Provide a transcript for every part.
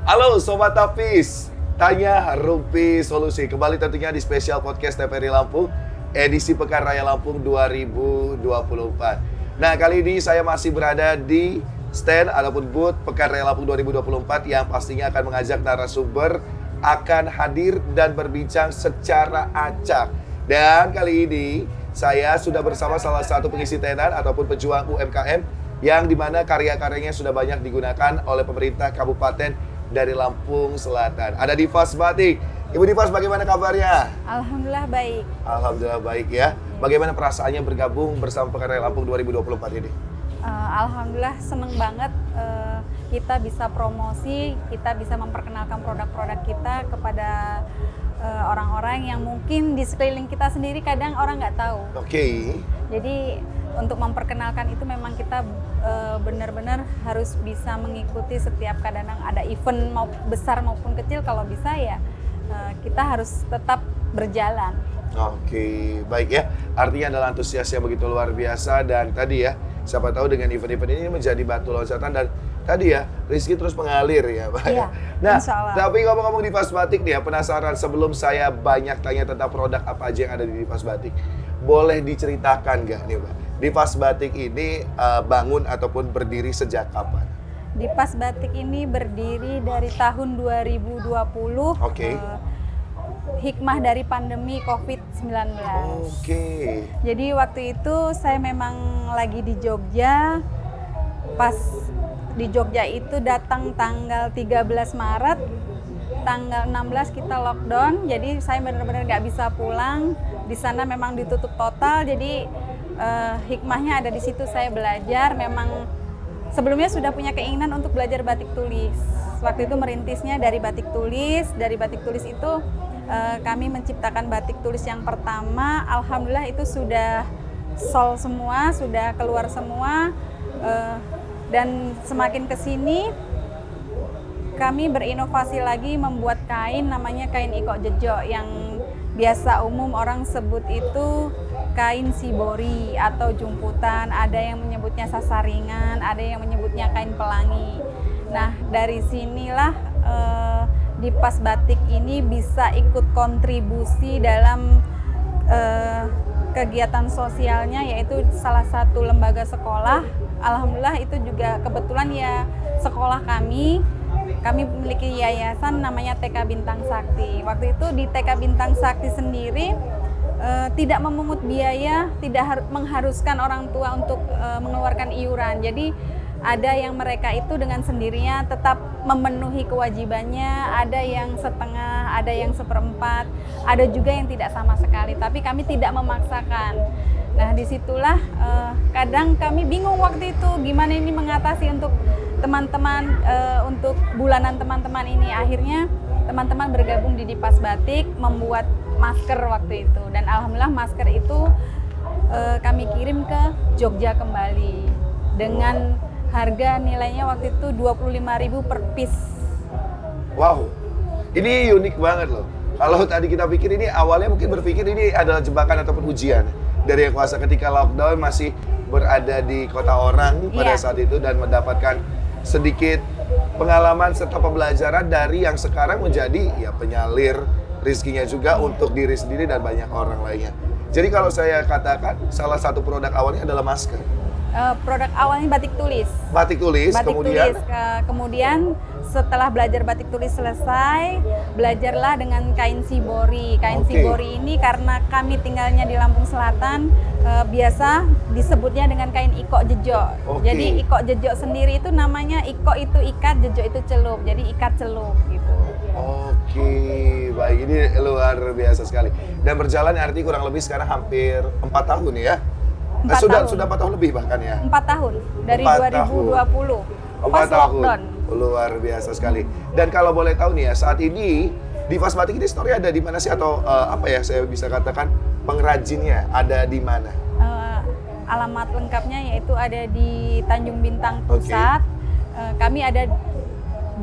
Halo Sobat Tapis, Tanya Rumpi Solusi. Kembali tentunya di spesial podcast TVRI Lampung, edisi Pekan Raya Lampung 2024. Nah, kali ini saya masih berada di stand ataupun booth Pekan Raya Lampung 2024 yang pastinya akan mengajak narasumber akan hadir dan berbincang secara acak. Dan kali ini saya sudah bersama salah satu pengisi tenan ataupun pejuang UMKM yang dimana karya-karyanya sudah banyak digunakan oleh pemerintah kabupaten dari Lampung Selatan. Ada Divas Batik. Ibu Divas, bagaimana kabarnya? Alhamdulillah baik. Alhamdulillah baik ya. Bagaimana perasaannya bergabung bersama Pekan Raya Lampung 2024 ini? Alhamdulillah seneng banget kita bisa promosi, kita bisa memperkenalkan produk-produk kita kepada orang-orang yang mungkin di sekeliling kita sendiri kadang orang nggak tahu. Oke. Jadi untuk memperkenalkan itu memang kita benar-benar harus bisa mengikuti setiap kadang ada event mau besar maupun kecil, kalau bisa ya kita harus tetap berjalan. Oke, baik ya. Artinya adalah antusias yang begitu luar biasa dan tadi ya, siapa tahu dengan event-event ini menjadi batu loncatan dan tadi ya, rezeki terus mengalir ya, Pak. Iya, Nah, insyaallah. tapi ngomong-ngomong Divas Batik nih ya, penasaran sebelum saya banyak tanya tentang produk apa aja yang ada di Divas Batik. Boleh diceritakan nggak nih, Pak? Divas Batik ini bangun ataupun berdiri sejak kapan? Divas Batik ini berdiri dari tahun 2020. Oke. Hikmah dari pandemi COVID-19. Oke. Jadi waktu itu saya memang lagi di Jogja. Pas di Jogja itu datang tanggal 13 Maret, tanggal 16 kita lockdown. Jadi saya benar-benar nggak bisa pulang. Di sana memang ditutup total. Jadi hikmahnya ada di situ, saya belajar. Memang sebelumnya sudah punya keinginan untuk belajar batik tulis. Waktu itu merintisnya dari batik tulis. Dari batik tulis itu kami menciptakan batik tulis yang pertama. Alhamdulillah itu sudah sold semua, sudah keluar semua. Dan semakin kesini kami berinovasi lagi membuat kain namanya kain iko jejo, yang biasa umum orang sebut itu kain sibori atau jumputan, ada yang menyebutnya sasaringan, ada yang menyebutnya kain pelangi. Nah, dari sinilah Divas Batik ini bisa ikut kontribusi dalam kegiatan sosialnya, yaitu salah satu lembaga sekolah. Alhamdulillah itu juga kebetulan ya sekolah kami memiliki yayasan namanya TK Bintang Sakti. Waktu itu di TK Bintang Sakti sendiri tidak memungut biaya, tidak mengharuskan orang tua untuk mengeluarkan iuran. Jadi ada yang mereka itu dengan sendirinya tetap memenuhi kewajibannya, ada yang setengah, ada yang seperempat, ada juga yang tidak sama sekali, tapi kami tidak memaksakan. Nah, disitulah kadang kami bingung waktu itu gimana ini mengatasi untuk teman-teman, untuk bulanan teman-teman ini. Akhirnya teman-teman bergabung di Divas Batik membuat masker waktu itu, dan alhamdulillah masker itu kami kirim ke Jogja kembali dengan harga nilainya waktu itu 25.000 per piece. Wow, ini unik banget loh. Kalau tadi kita pikir ini awalnya mungkin berpikir ini adalah jebakan ataupun ujian dari Yang Kuasa ketika lockdown masih berada di kota orang pada saat itu dan mendapatkan sedikit pengalaman serta pembelajaran dari yang sekarang menjadi ya penyalir rezekinya juga untuk diri sendiri dan banyak orang lainnya. Jadi kalau saya katakan salah satu produk awalnya adalah masker. Produk awalnya batik tulis. Batik tulis, batik kemudian? Tulis. Kemudian setelah belajar batik tulis selesai, belajarlah dengan kain sibori. Kain sibori ini karena kami tinggalnya di Lampung Selatan, biasa disebutnya dengan kain iko jejo. Jadi iko jejo sendiri itu namanya, iko itu ikat, jejo itu celup. Jadi ikat celup gitu. Oke, baik, ini luar biasa sekali. Dan berjalan arti kurang lebih sekarang hampir 4 tahun ya? Sudah 4 tahun lebih bahkan ya? 4 tahun, dari 2020. 4 tahun, luar biasa sekali. Dan kalau boleh tahu nih ya, saat ini Divas Batik ini story ada di mana sih? Atau apa ya saya bisa katakan pengrajinnya ada di mana? Alamat lengkapnya yaitu ada di Tanjung Bintang Pusat. Kami ada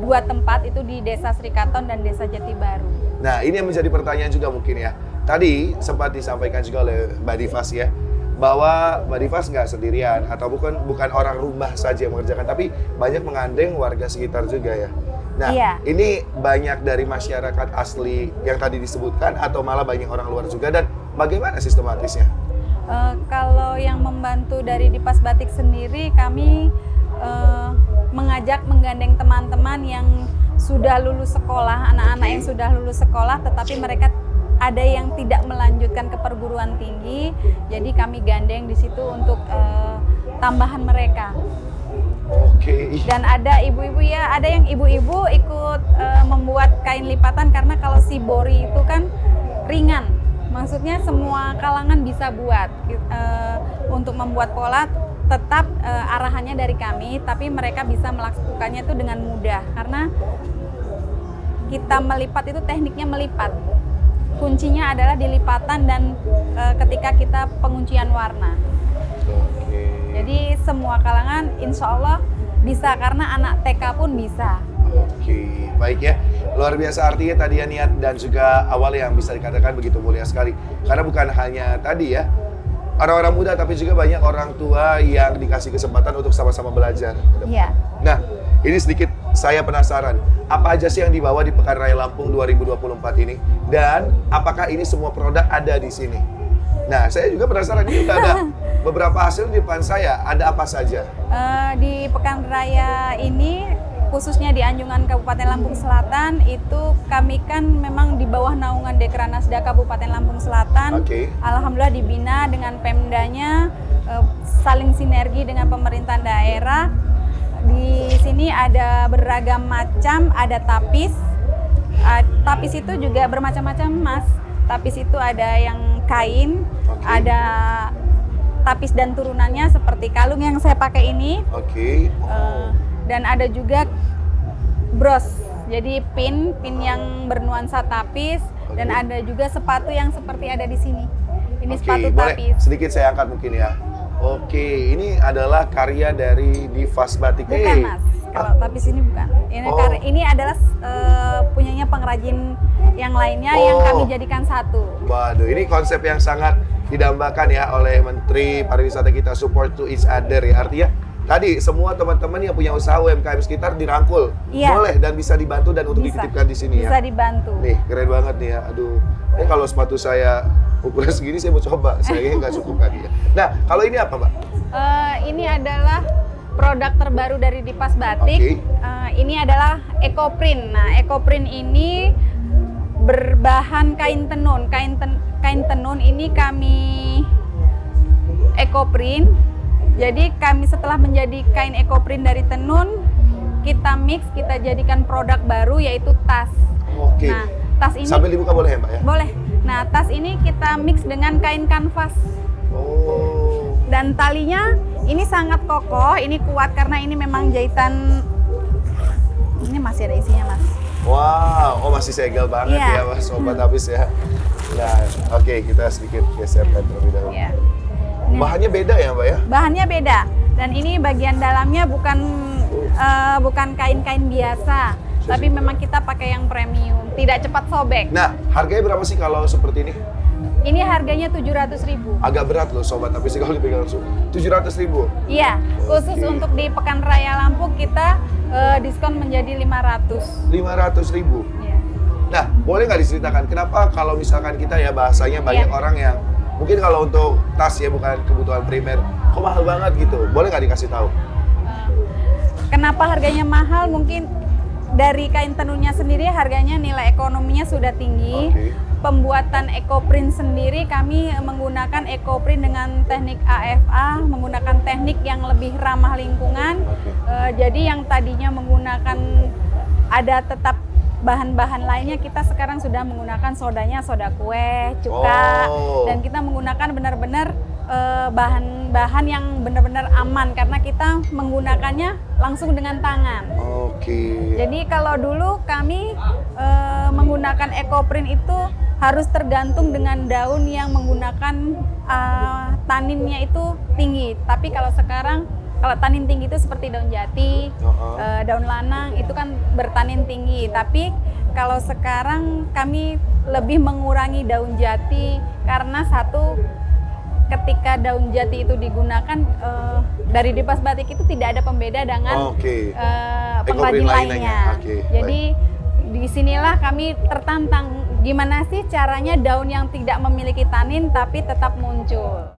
2 tempat, itu di Desa Srikaton dan Desa Jati Baru. Nah, ini yang menjadi pertanyaan juga mungkin ya. Tadi sempat disampaikan juga oleh Mbak Divas ya, bahwa Mbak Divas nggak sendirian atau bukan orang rumah saja yang mengerjakan, tapi banyak mengandeng warga sekitar juga ya. Nah, Iya. ini banyak dari masyarakat asli yang tadi disebutkan atau malah banyak orang luar juga, dan bagaimana sistematisnya? Kalau yang membantu dari Dipas Batik sendiri, kami menggandeng teman-teman yang sudah lulus sekolah, anak-anak yang sudah lulus sekolah, tetapi mereka ada yang tidak melanjutkan ke perguruan tinggi, jadi kami gandeng di situ untuk tambahan mereka. Oke. Dan ada ibu-ibu ya, ada yang ibu-ibu ikut membuat kain lipatan karena kalau shibori itu kan ringan. Maksudnya semua kalangan bisa buat. Untuk membuat pola tetap arahannya dari kami, tapi mereka bisa melakukannya itu dengan mudah karena kita melipat itu tekniknya melipat. Kuncinya adalah di lipatan dan ketika kita penguncian warna. Oke. Jadi semua kalangan insya Allah bisa karena anak TK pun bisa. Oke, baik ya. Luar biasa artinya tadi ya niat dan juga awal yang bisa dikatakan begitu mulia sekali. Karena bukan hanya tadi ya orang-orang muda, tapi juga banyak orang tua yang dikasih kesempatan untuk sama-sama belajar. Iya. Nah, ini sedikit saya penasaran. Apa aja sih yang dibawa di Pekan Raya Lampung 2024 ini? Dan apakah ini semua produk ada di sini? Nah, saya juga penasaran, ini udah ada beberapa hasil di depan saya. Ada apa saja? Di Pekan Raya ini, khususnya di Anjungan Kabupaten Lampung Selatan, itu kami kan memang di bawah naungan Dekranasda Kabupaten Lampung Selatan. Oke. Alhamdulillah dibina dengan Pemdanya, saling sinergi dengan pemerintahan daerah. Di sini ada beragam macam, ada tapis. Tapis itu juga bermacam-macam, Mas. Tapis itu ada yang kain, ada tapis dan turunannya seperti kalung yang saya pakai ini. Oke. Dan ada juga bros, jadi pin yang bernuansa tapis, dan ada juga sepatu yang seperti ada di sini. Ini sepatu boleh tapis. sedikit saya angkat mungkin ya. Oke, ini adalah karya dari Dipas Batik. Bukan Mas, kalau tapis ini bukan. Ini adalah punyanya pengrajin yang lainnya yang kami jadikan satu. Waduh, ini konsep yang sangat didambakan ya oleh Menteri Pariwisata kita, support to each other ya. Artinya tadi semua teman-teman yang punya usaha UMKM sekitar dirangkul, boleh dan bisa dibantu dan untuk dititipkan di sini ya. Bisa dibantu. Nih, keren banget nih ya. Aduh, ini kalau sepatu saya ukuran segini saya mau coba, saya nggak cukup kali ya. Nah, kalau ini apa, Mbak? Ini adalah produk terbaru dari Dipas Batik. Ini adalah EcoPrint. Nah, EcoPrint ini berbahan kain tenun. Kain tenun ini kami EcoPrint. Jadi kami setelah menjadi kain EcoPrint dari tenun, kita mix, kita jadikan produk baru yaitu tas. Oke. Nah, tas ini sambil dibuka boleh ya, Mbak ya? boleh. Nah, tas ini kita mix dengan kain kanvas. Oh. Dan talinya ini sangat kokoh, ini kuat karena ini memang jahitan. Ini masih ada isinya, Mas. Wow, masih segel banget ya, Mas, sobat habis ya. Nah, oke, kita sedikit geserkan terlebih dahulu. Iya. Bahannya beda ya, Mbak ya? Bahannya beda. Dan ini bagian dalamnya bukan kain-kain biasa, tapi memang kita pakai yang premium, tidak cepat sobek. Nah, harganya berapa sih kalau seperti ini? Ini harganya 700.000. Agak berat loh, sobat, tapi sih kalau dipegang langsung 700.000. Iya, khusus untuk di Pekan Raya Lampung kita diskon menjadi 500. 500.000. Iya. Nah, boleh nggak diceritakan kenapa kalau misalkan kita ya bahasanya banyak orang yang mungkin kalau untuk tas ya bukan kebutuhan primer, kok mahal banget gitu? Boleh nggak dikasih tahu? Kenapa harganya mahal? Mungkin dari kain tenunnya sendiri harganya nilai ekonominya sudah tinggi. Pembuatan EcoPrint sendiri kami menggunakan EcoPrint dengan teknik AFA, menggunakan teknik yang lebih ramah lingkungan. Jadi yang tadinya menggunakan ada tetap bahan-bahan lainnya, kita sekarang sudah menggunakan sodanya soda kue, cuka, dan kita menggunakan benar-benar bahan-bahan yang benar-benar aman karena kita menggunakannya langsung dengan tangan. Jadi kalau dulu kami menggunakan EcoPrint itu harus tergantung dengan daun yang menggunakan taninnya itu tinggi. Tapi kalau sekarang, kalau tanin tinggi itu seperti daun jati, daun lanang itu kan bertanin tinggi. Tapi kalau sekarang kami lebih mengurangi daun jati karena satu, ketika daun jati itu digunakan dari Dipas Batik itu tidak ada pembeda dengan pengrajin lainnya. Oke. Jadi disinilah kami tertantang gimana sih caranya daun yang tidak memiliki tanin tapi tetap muncul.